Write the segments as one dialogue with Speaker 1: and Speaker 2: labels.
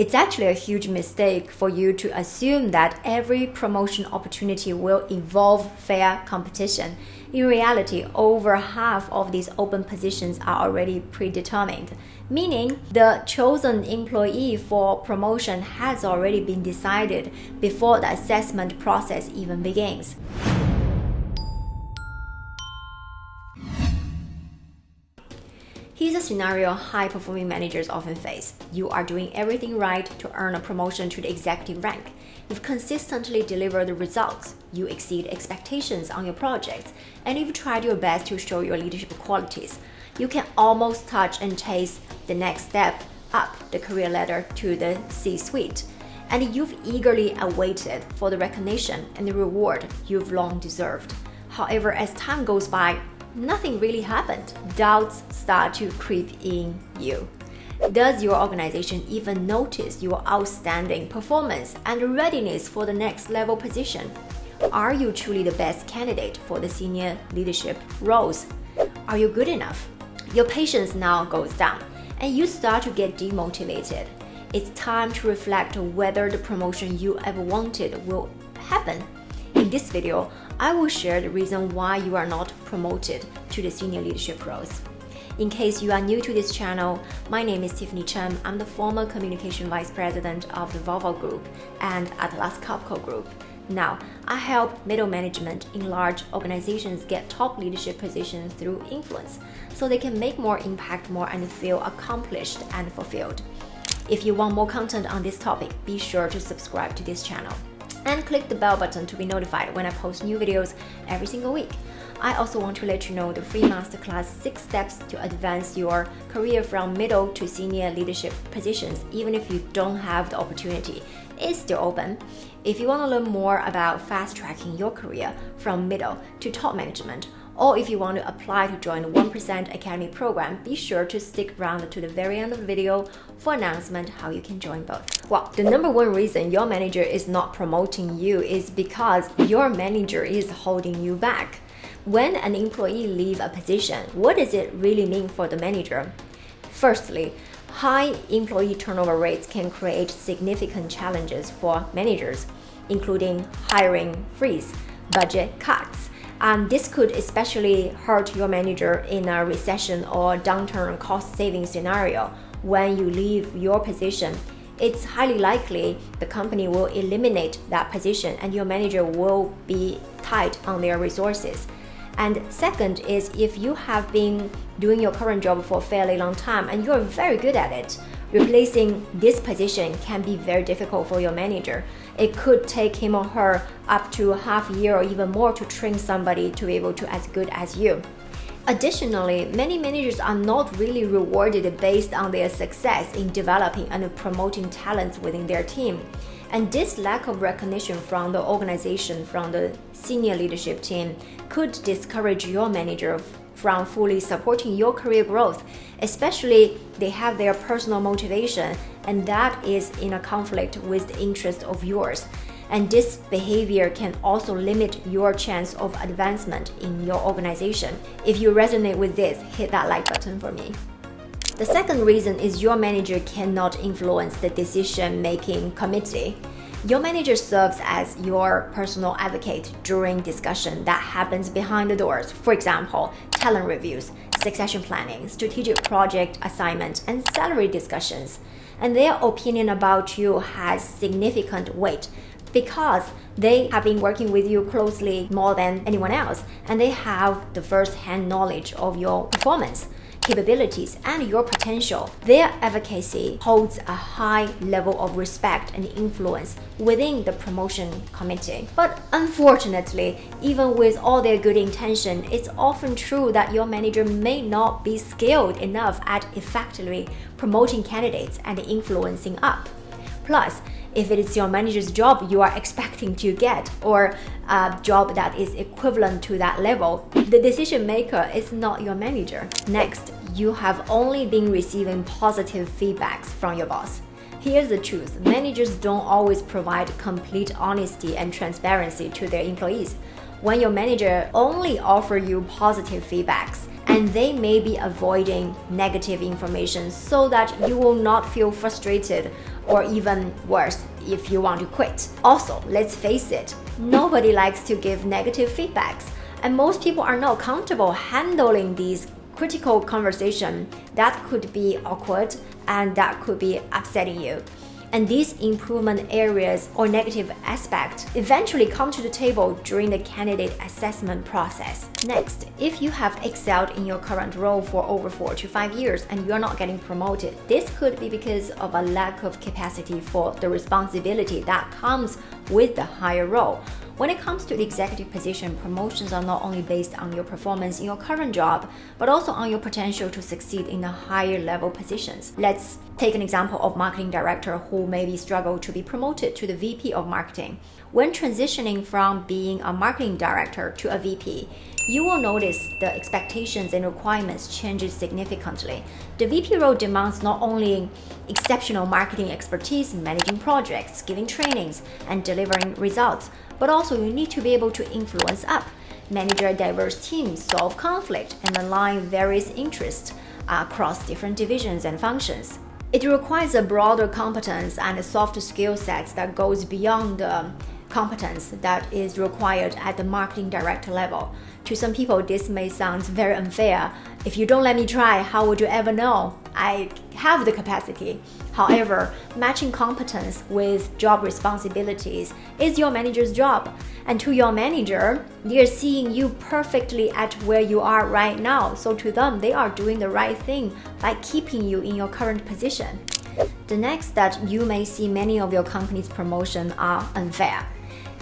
Speaker 1: It's actually a huge mistake for you to assume that every promotion opportunity will involve fair competition. In reality, over half of these open positions are already predetermined, meaning the chosen employee for promotion has already been decided before the assessment process even begins. Here's a scenario high-performing managers often face. You are doing everything right to earn a promotion to the executive rank. You've consistently delivered the results. You exceed expectations on your projects, and you've tried your best to show your leadership qualities. You can almost touch and chase the next step up the career ladder to the C-suite. And you've eagerly awaited for the recognition and the reward you've long deserved. However, as time goes by, nothing really happened. Doubts start to creep in you. Does your organization even notice your outstanding performance and readiness for the next level position? Are you truly the best candidate for the senior leadership roles? Are you good enough? Your patience now goes down, and you start to get demotivated. It's time to reflect whether the promotion you ever wanted will happen. In this video, I will share the reason why you are not promoted to the senior leadership roles. In case you are new to this channel, my name is Tiffany Cheng. I'm the former Communication Vice President of the Volvo Group and Atlas Copco Group. Now, I help middle management in large organizations get top leadership positions through influence, so they can make more impact more and feel accomplished and fulfilled. If you want more content on this topic, be sure to subscribe to this channel and click the bell button to be notified when I post new videos every single week. I also want to let you know the free masterclass 6 steps to advance your career from middle to senior leadership positions, even if you don't have the opportunity, is still open. If you want to learn more about fast-tracking your career from middle to top management, or if you want to apply to join the 1% Academy program, be sure to stick around to the very end of the video for announcement how you can join both. Well, the number one reason your manager is not promoting you is because your manager is holding you back. When an employee leaves a position, what does it really mean for the manager? Firstly, high employee turnover rates can create significant challenges for managers, including hiring freeze, budget cuts. This could especially hurt your manager in a recession or downturn cost-saving scenario. When you leave your position, it's highly likely the company will eliminate that position and your manager will be tight on their resources. And second is, if you have been doing your current job for a fairly long time and you're very good at it, replacing this position can be very difficult for your manager. It could take him or her up to half a year or even more to train somebody to be able to as good as you. Additionally, many managers are not really rewarded based on their success in developing and promoting talents within their team. And this lack of recognition from the organization, from the senior leadership team, could discourage your manager from fully supporting your career growth, especially they have their personal motivation, and that is in a conflict with the interest of yours. And this behavior can also limit your chance of advancement in your organization. If you resonate with this, hit that like button for me. The second reason is your manager cannot influence the decision-making committee. Your manager serves as your personal advocate during discussion that happens behind the doors. For example, talent reviews, succession planning, strategic project assignment, and salary discussions. And their opinion about you has significant weight because they have been working with you closely more than anyone else, and they have the first-hand knowledge of your performance, capabilities, and your potential. Their advocacy holds a high level of respect and influence within the promotion committee. But unfortunately, even with all their good intention, it's often true that your manager may not be skilled enough at effectively promoting candidates and influencing up. Plus, if it is your manager's job you are expecting to get, or a job that is equivalent to that level, the decision maker is not your manager. Next, you have only been receiving positive feedbacks from your boss. Here's the truth: managers don't always provide complete honesty and transparency to their employees. When your manager only offers you positive feedbacks, and they may be avoiding negative information so that you will not feel frustrated or even worse, if you want to quit. Also, let's face it, nobody likes to give negative feedbacks, and most people are not comfortable handling these critical conversations that could be awkward and that could be upsetting you. And these improvement areas or negative aspects eventually come to the table during the candidate assessment process. Next, if you have excelled in your current role for over 4 to 5 years and you're not getting promoted, this could be because of a lack of capacity for the responsibility that comes with the higher role. When it comes to the executive position, promotions are not only based on your performance in your current job, but also on your potential to succeed in the higher level positions. Let's take an example of marketing director who maybe struggle to be promoted to the VP of marketing. When transitioning from being a marketing director to a VP, you will notice the expectations and requirements changes significantly. The VP role demands not only exceptional marketing expertise, managing projects, giving trainings, and delivering results, but also you need to be able to influence up, manage a diverse team, solve conflict, and align various interests across different divisions and functions. It requires a broader competence and a soft skill sets that goes beyond the competence that is required at the marketing director level. To some people, this may sound very unfair. If you don't let me try, how would you ever know I have the capacity? However, matching competence with job responsibilities is your manager's job. And to your manager, they are seeing you perfectly at where you are right now. So to them, they are doing the right thing by keeping you in your current position. The next, that you may see many of your company's promotions are unfair.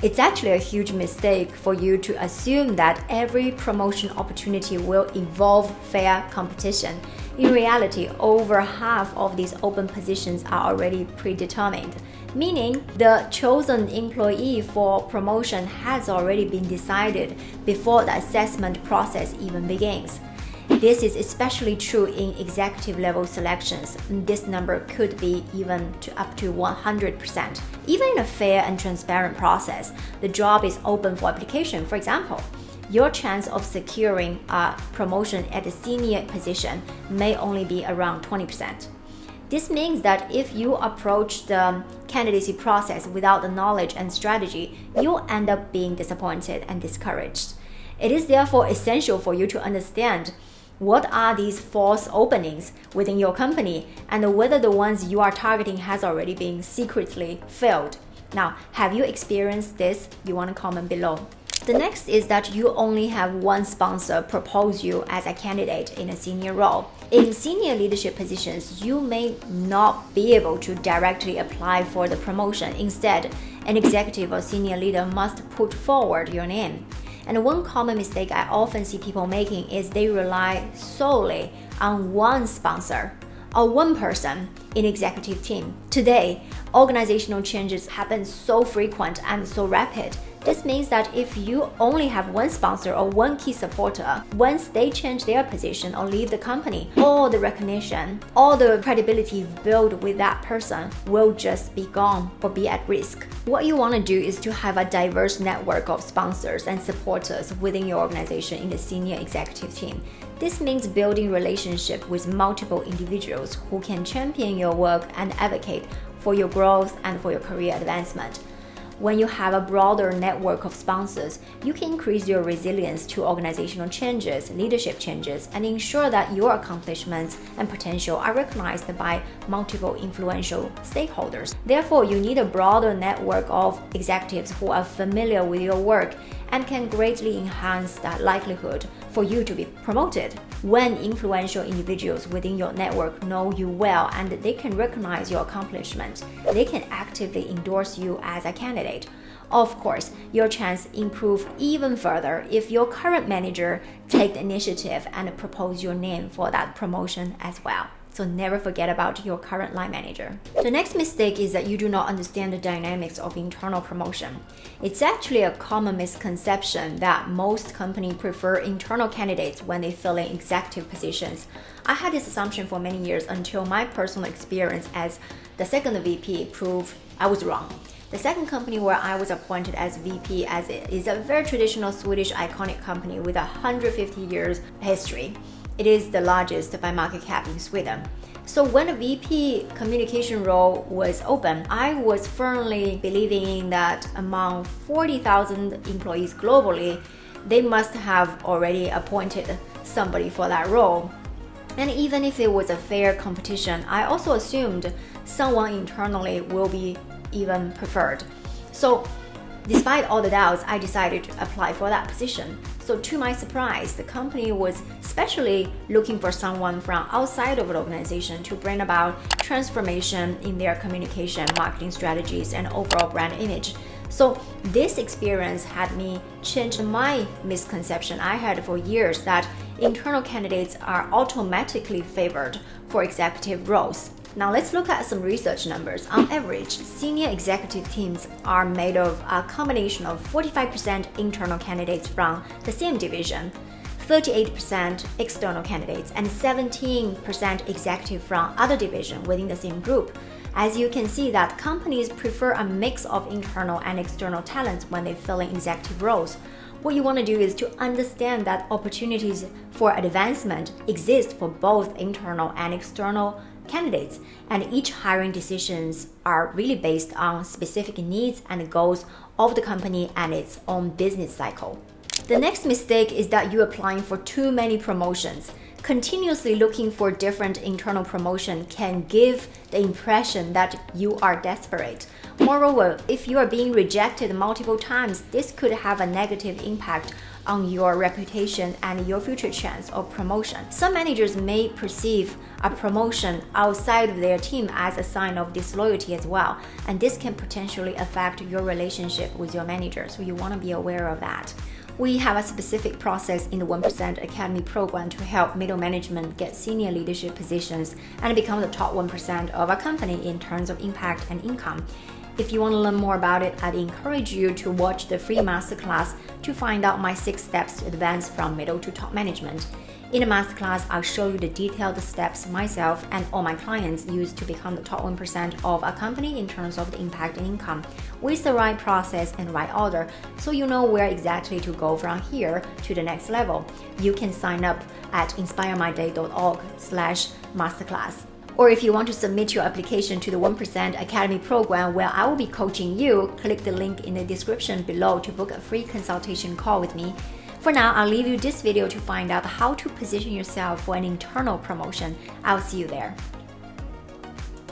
Speaker 1: It's actually a huge mistake for you to assume that every promotion opportunity will involve fair competition. In reality, over half of these open positions are already predetermined, meaning the chosen employee for promotion has already been decided before the assessment process even begins. This is especially true in executive level selections. This number could be even up to 100%. Even in a fair and transparent process, the job is open for application. For example, your chance of securing a promotion at a senior position may only be around 20%. This means that if you approach the candidacy process without the knowledge and strategy, you'll end up being disappointed and discouraged. It is therefore essential for you to understand what are these false openings within your company and whether the ones you are targeting has already been secretly filled. Now, have you experienced this? You want to comment below. The next is that you only have one sponsor propose you as a candidate in a senior role. In senior leadership positions, you may not be able to directly apply for the promotion. Instead, an executive or senior leader must put forward your name. And one common mistake I often see people making is they rely solely on one sponsor or one person in executive team. Today, organizational changes happen so frequent and so rapid. This means that if you only have one sponsor or one key supporter, once they change their position or leave the company, all the recognition, all the credibility you've built with that person will just be gone or be at risk. What you want to do is to have a diverse network of sponsors and supporters within your organization in the senior executive team. This means building relationship with multiple individuals who can champion your work and advocate for your growth and for your career advancement. When you have a broader network of sponsors, you can increase your resilience to organizational changes, leadership changes, and ensure that your accomplishments and potential are recognized by multiple influential stakeholders. Therefore, you need a broader network of executives who are familiar with your work and can greatly enhance that likelihood for you to be promoted. When influential individuals within your network know you well and they can recognize your accomplishments, they can actively endorse you as a candidate. Of course, your chance improve even further if your current manager take the initiative and propose your name for that promotion as well. So never forget about your current line manager. The next mistake is that you do not understand the dynamics of internal promotion. It's actually a common misconception that most companies prefer internal candidates when they fill in executive positions. I had this assumption for many years until my personal experience as the second VP proved I was wrong. The second company where I was appointed as VP is a very traditional Swedish iconic company with 150 years history. It is the largest by market cap in Sweden. So when the VP communication role was open, I was firmly believing that among 40,000 employees globally, they must have already appointed somebody for that role. And even if it was a fair competition, I also assumed someone internally will be even preferred. So despite all the doubts, I decided to apply for that position. So to my surprise, the company was specially looking for someone from outside of the organization to bring about transformation in their communication, marketing strategies, and overall brand image. So this experience had me change my misconception I had for years that internal candidates are automatically favored for executive roles. Now let's look at some research numbers. On average, senior executive teams are made of a combination of 45% internal candidates from the same division, 38% external candidates, and 17% executive from other division within the same group. As you can see that companies prefer a mix of internal and external talents when they fill in executive roles. What you want to do is to understand that opportunities for advancement exist for both internal and external candidates, and each hiring decisions are really based on specific needs and goals of the company and its own business cycle. The next mistake is that you're applying for too many promotions. Continuously looking for different internal promotion can give the impression that you are desperate. Moreover, if you are being rejected multiple times, this could have a negative impact on your reputation and your future chance of promotion. Some managers may perceive a promotion outside of their team as a sign of disloyalty as well, and this can potentially affect your relationship with your manager, so you want to be aware of that. We have a specific process in the 1% Academy program to help middle management get senior leadership positions and become the top 1% of a company in terms of impact and income. If you want to learn more about it, I'd encourage you to watch the free masterclass to find out my 6 steps to advance from middle to top management. In the masterclass, I'll show you the detailed steps myself and all my clients use to become the top 1% of a company in terms of the impact and income, with the right process and right order, so you know where exactly to go from here to the next level. You can sign up at inspiremyday.org/masterclass. Or if you want to submit your application to the 1% Academy program where I will be coaching you, click the link in the description below to book a free consultation call with me. For now, I'll leave you this video to find out how to position yourself for an internal promotion. I'll see you there.